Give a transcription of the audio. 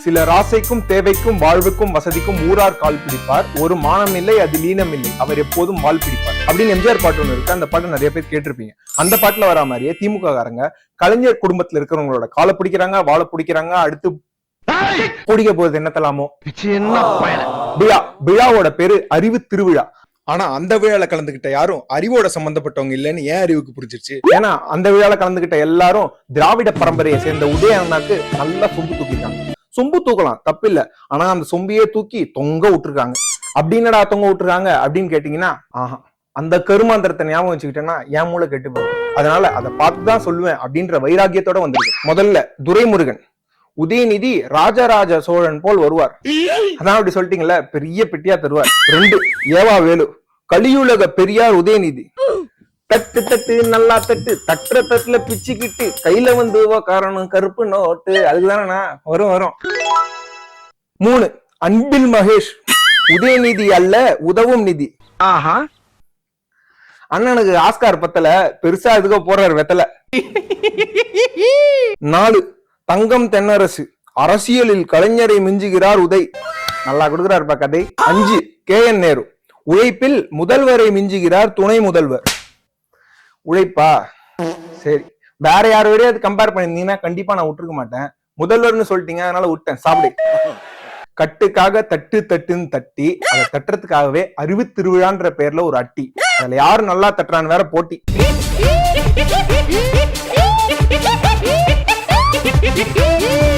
சில ராசைக்கும் தேவைக்கும் வாழ்வுக்கும் வசதிக்கும் ஊரார் கால் பிடிப்பார், ஒரு மானம் இல்லை அது லீனம் இல்லை அவர் எப்போதும் வால் பிடிப்பார் அப்படின்னு எம்ஜிஆர் பாட்டு ஒண்ணு இருக்கு. அந்த பாட்டு நிறைய பேர் கேட்டிருப்பீங்க. அந்த பாட்டுல வரா மாதிரியே திமுக காரங்க கலைஞர் குடும்பத்துல இருக்கிறவங்களோட காலை பிடிக்கிறாங்க, வாழை பிடிக்கிறாங்க, அடுத்து பிடிக்க போறது என்னத்தலாமோ. விழாவோட பேரு அறிவு திருவிழா. ஆனா அந்த விழால கலந்துகிட்ட யாரும் அறிவோட சம்பந்தப்பட்டவங்க இல்லைன்னு ஏன் அறிவுக்கு புரிஞ்சிருச்சு? ஏன்னா அந்த விழால கலந்துகிட்ட எல்லாரும் திராவிட பரம்பரையை சேர்ந்த உதயண்ணாக்கு நல்லா சொம்பு தூக்கிட்டாங்க. சொம்பு தூக்கலாம் தப்பு இல்ல, ஆனா அந்த சொம்பியே தூக்கி தொங்க விட்டுருக்காங்க. அப்படின்னடா தொங்க விட்டுருக்காங்க அப்படின்னு கேட்டீங்கன்னா, ஆஹா அந்த கருமாந்திரத்தை ஞாபகம் வச்சுக்கிட்டேன்னா என் மூளை கெட்டு போகும். அதனால அதை பார்த்துதான் சொல்லுவேன் அப்படின்ற வைராக்கியத்தோட வந்திருக்கு. முதல்ல துரைமுருகன். உதயநிதி ராஜராஜ சோழன் போல் வருவார், அதான் அப்படி சொல்லிட்டீங்கல்ல, பெரிய பெட்டியா தருவார். 2 ஏவா வேலு. கலியுலக பெரியார் உதயநிதி. தட்டு தட்டு நல்லா தட்டு, தட்டுற தட்டுல பிச்சுக்கிட்டு கையில வந்து காரணம் கருப்பு நோட்டு, அதுக்குதானே வரும் வரும். 3 அன்பில் மகேஷ். உதயநிதி அல்ல உதவும் நிதி. ஆஹா, அண்ணனுக்கு ஆஸ்கார் பத்தல, பெருசா இதுக்கோ போறாரு வெத்தல. 4 தங்கம் தென்னரசு. அரசியலில் கலைஞரை மிஞ்சுகிறார் உதய், நல்லா கொடுக்கிறாருப்பா கதை. 5 KN நேரு. உழைப்பில் முதல்வரை மிஞ்சுகிறார் துணை முதல்வர். உழைப்பா சரி, வேற யாரோடய அது கம்பேர் பண்ணிருந்தீங்கன்னா கண்டிப்பா நான் விட்டுருக்க மாட்டேன். முதல்வர்னு சொல்லிட்டீங்க அதனால விட்டேன். சாப்பிடு. கட்டுக்காக தட்டு தட்டுன்னு தட்டி அதை தட்டுறதுக்காகவே அறிவு திருவிழான்ற பேர்ல ஒரு அட்டி, அதுல யாரு நல்லா தட்டுறான்னு வேற போட்டி. Yeah.